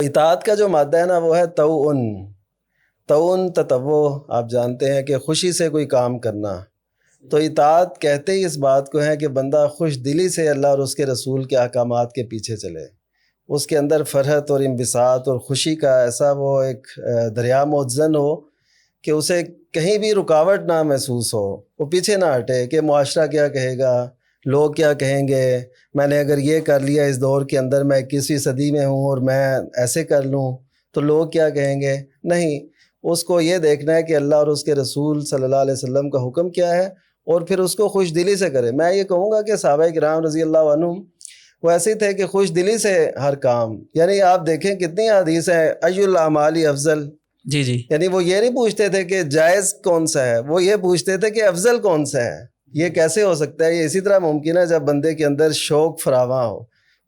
اطاعت کا جو مادہ ہے نا وہ ہے تطوع، آپ جانتے ہیں کہ خوشی سے کوئی کام کرنا. تو اطاعت کہتے ہی اس بات کو ہے کہ بندہ خوش دلی سے اللہ اور اس کے رسول کے احکامات کے پیچھے چلے، اس کے اندر فرحت اور انبساط اور خوشی کا ایسا وہ ایک دریا متزن ہو کہ اسے کہیں بھی رکاوٹ نہ محسوس ہو، وہ پیچھے نہ ہٹے کہ معاشرہ کیا کہے گا، لوگ کیا کہیں گے، میں نے اگر یہ کر لیا اس دور کے اندر، میں 21ویں صدی میں ہوں اور میں ایسے کر لوں تو لوگ کیا کہیں گے. نہیں، اس کو یہ دیکھنا ہے کہ اللہ اور اس کے رسول صلی اللہ علیہ وسلم کا حکم کیا ہے اور پھر اس کو خوش دلی سے کرے. میں یہ کہوں گا کہ صحابہ کرام رضی اللہ عنہم وہ ایسے تھے کہ خوش دلی سے ہر کام، یعنی آپ دیکھیں کتنی حدیث ہیں ای الاعمال افضل. جی جی، یعنی وہ یہ نہیں پوچھتے تھے کہ جائز کون سا ہے، وہ یہ پوچھتے تھے کہ افضل کون سا ہے. یہ کیسے ہو سکتا ہے؟ یہ اسی طرح ممکن ہے جب بندے کے اندر شوق فراواں ہو،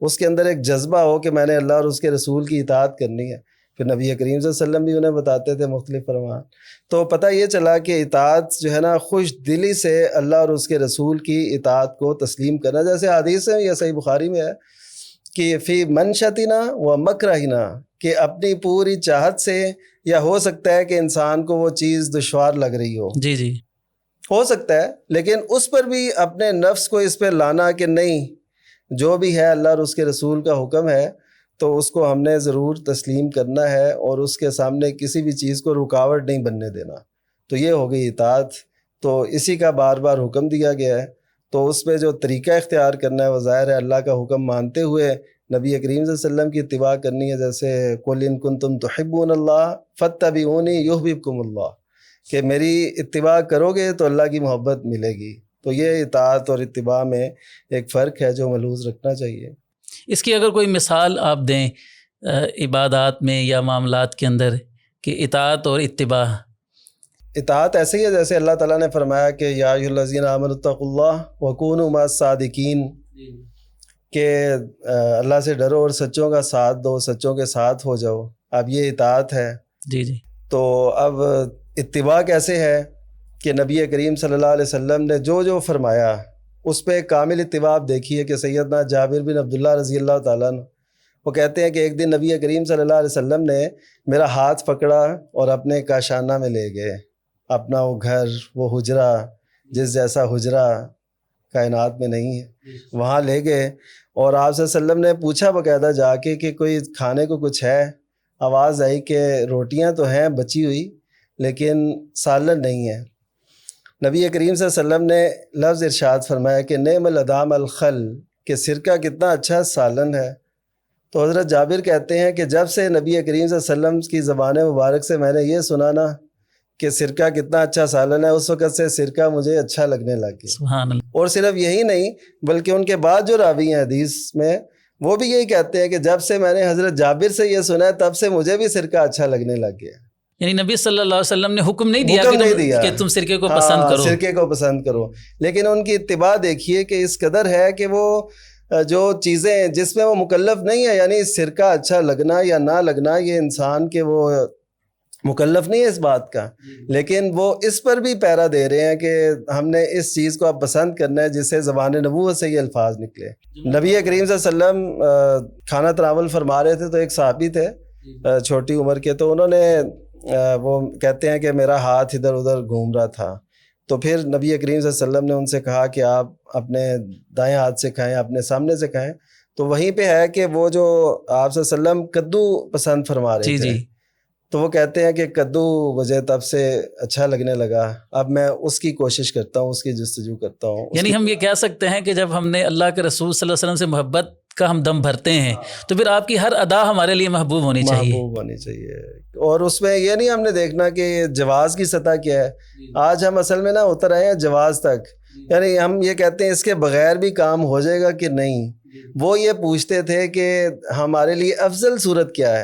اس کے اندر ایک جذبہ ہو کہ میں نے اللہ اور اس کے رسول کی اطاعت کرنی ہے. پھر نبی کریم صلی اللہ علیہ وسلم بھی انہیں بتاتے تھے مختلف فرمان. تو پتہ یہ چلا کہ اطاعت جو ہے نا خوش دلی سے اللہ اور اس کے رسول کی اطاعت کو تسلیم کرنا. جیسے حدیث ہے، یہ صحیح بخاری میں ہے کہ فی منشتنا و مکرہنا، کہ اپنی پوری چاہت سے، یا ہو سکتا ہے کہ انسان کو وہ چیز دشوار لگ رہی ہو، جی جی، ہو سکتا ہے، لیکن اس پر بھی اپنے نفس کو اس پہ لانا کہ نہیں، جو بھی ہے اللہ اور اس کے رسول کا حکم ہے تو اس کو ہم نے ضرور تسلیم کرنا ہے اور اس کے سامنے کسی بھی چیز کو رکاوٹ نہیں بننے دینا. تو یہ ہو گئی اطاعت. تو اسی کا بار بار حکم دیا گیا ہے، تو اس پہ جو طریقہ اختیار کرنا ہے وہ ظاہر ہے اللہ کا حکم مانتے ہوئے نبی کریم صلی اللہ علیہ وسلم کی اتباع کرنی ہے. جیسے قل ان کنتم تحبون اللہ فاتبعونی یحببکم اللہ، کہ میری اتباع کرو گے تو اللہ کی محبت ملے گی. تو یہ اطاعت اور اتباع میں ایک فرق ہے جو ملحوظ رکھنا چاہیے. اس کی اگر کوئی مثال آپ دیں عبادات میں یا معاملات کے اندر، کہ اطاعت اور اتباع. اطاعت ایسے ہی ہے جیسے اللہ تعالیٰ نے فرمایا کہ یا ایھا الذین آمنوا اتقوا اللہ وکونوا مع الصادقین، کہ اللہ سے ڈرو اور سچوں کا ساتھ دو، سچوں کے ساتھ ہو جاؤ. اب یہ اطاعت ہے. جی جی، تو اب اتباع کیسے ہے کہ نبی کریم صلی اللہ علیہ وسلم نے جو جو فرمایا اس پہ کامل اتباع دیکھیے. کہ سیدنا جابر بن عبداللہ رضی اللہ تعالیٰ عنہ وہ کہتے ہیں کہ ایک دن نبی کریم صلی اللہ علیہ وسلم نے میرا ہاتھ پکڑا اور اپنے کاشانہ میں لے گئے، اپنا وہ گھر، وہ حجرہ جس جیسا حجرہ کائنات میں نہیں ہے، وہاں لے گئے. اور آپ صلی اللہ علیہ وسلم نے پوچھا باقاعدہ جا کے کہ کوئی کھانے کو کچھ ہے؟ آواز آئی کہ روٹیاں تو ہیں بچی ہوئی لیکن سالن نہیں ہے. نبی کریم صلی اللہ علیہ وسلم نے لفظ ارشاد فرمایا کہ نعم الادام الخل، کہ سرکہ کتنا اچھا سالن ہے. تو حضرت جابر کہتے ہیں کہ جب سے نبی کریم صلی اللہ علیہ وسلم کی زبان مبارک سے میں نے یہ سنا نا کہ سرکہ کتنا اچھا سالن ہے، اس وقت سے سرکہ مجھے اچھا لگنے لگ گیا. سبحان اللہ. اور صرف یہی نہیں بلکہ ان کے بعد جو راوی ہیں حدیث میں وہ بھی یہی کہتے ہیں کہ جب سے میں نے حضرت جابر سے یہ سنا ہے تب سے مجھے بھی سرکہ اچھا لگنے لگ گیا. یعنی نبی صلی اللہ علیہ وسلم نے حکم نہیں دیا کہ تم سرکے کو پسند کرو. سرکے کو پسند کرو، لیکن ان کی اتباع دیکھیے کہ اس قدر ہے کہ وہ جو چیزیں جس میں وہ مکلف نہیں ہے، یعنی سرکہ اچھا لگنا یا نہ لگنا یہ انسان کے وہ مکلف نہیں ہے اس بات کا، لیکن وہ اس پر بھی پیرا دے رہے ہیں کہ ہم نے اس چیز کو اب پسند کرنا ہے جس سے زبان نبوت سے یہ الفاظ نکلے. نبی کریم صلی اللہ علیہ وسلم کھانا تناول فرما رہے تھے تو ایک صحابی تھے چھوٹی عمر کے، تو انہوں نے وہ کہتے ہیں کہ میرا ہاتھ ادھر ادھر گھوم رہا تھا. تو پھر نبی کریم صلی اللہ علیہ وسلم نے ان سے کہا کہ آپ اپنے دائیں ہاتھ سے کھائیں، اپنے سامنے سے کھائیں. تو وہیں پہ ہے کہ وہ جو آپ صلی اللہ علیہ وسلم کدو پسند فرما رہے تھے، تو وہ کہتے ہیں کہ کدو مجھے تب سے اچھا لگنے لگا، اب میں اس کی کوشش کرتا ہوں، اس کی جستجو کرتا ہوں. یعنی ہم یہ کہہ سکتے ہیں کہ جب ہم نے اللہ کے رسول صلی اللہ علیہ وسلم سے محبت کا ہم دم بھرتے ہیں تو پھر آپ کی ہر ادا ہمارے لیے محبوب ہونی چاہیے. اور اس میں یہ نہیں ہم نے دیکھنا کہ جواز کی سطح کیا ہے. آج ہم اصل میں اتر آئے ہیں جواز تک، یعنی ہم یہ کہتے ہیں اس کے بغیر بھی کام ہو جائے گا کہ نہیں. وہ یہ پوچھتے تھے کہ ہمارے لیے افضل صورت کیا ہے.